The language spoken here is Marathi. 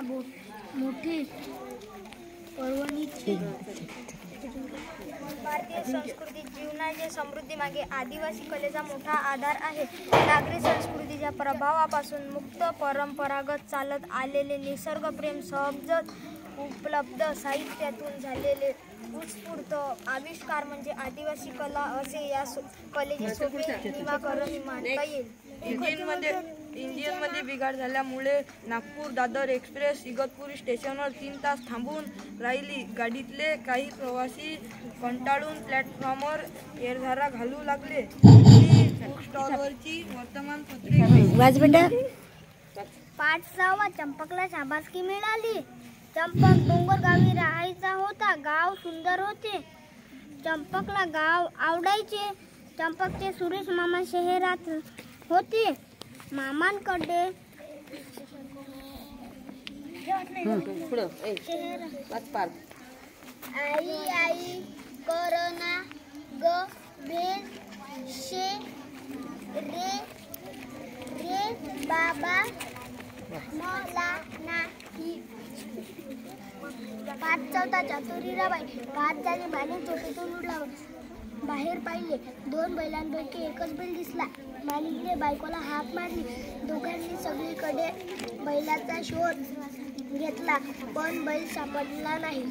मोठी पर्वणीची भारतीय संस्कृती जीवनाच्या समृद्धीमागे आदिवासी कलेचा मोठा आधार आहे. नागरी संस्कृतीच्या प्रभावापासून मुक्त परंपरागत चालत आलेले निसर्गप्रेम सहज उपलब्ध साहित्यातून झालेले उत्स्फूर्त आविष्कार म्हणजे आदिवासी कला असे या कलेचे सोपे निराकरण मानता येईल. इंजिनमध्ये बिघाड झाल्यामुळे नागपूर दादर एक्सप्रेस इगतपुरी स्टेशनवर 3 तास थांबून राहिली. गाडीतले काही प्रवासी कंटाळून प्लॅटफॉर्मवर एरझारा घालू लागले. बुक स्टॉलवरची वर्तमानपत्रे पाठसावा चंपकला शाबासकी मिळाली. चंपक डोंगरगावी राहायचा होता. गाव सुंदर होते. चंपकला गाव आवडायचे. चंपकचे सुरेश मामा शहरात होते. मामांकडे आई करना ग बेन शे रे बाबा मला नाही. 5 चौथा चतुरीराबाई 5 झाली मालिक झोपेतून उठला. बाहेर पाहिले. 2 बैलांपैकी एकच बैल दिसला. मालिकने बायकोला हाक मारली. दोघांनी सगळीकडे बैलाचा शोध घेतला पण बैल सापडला नाही.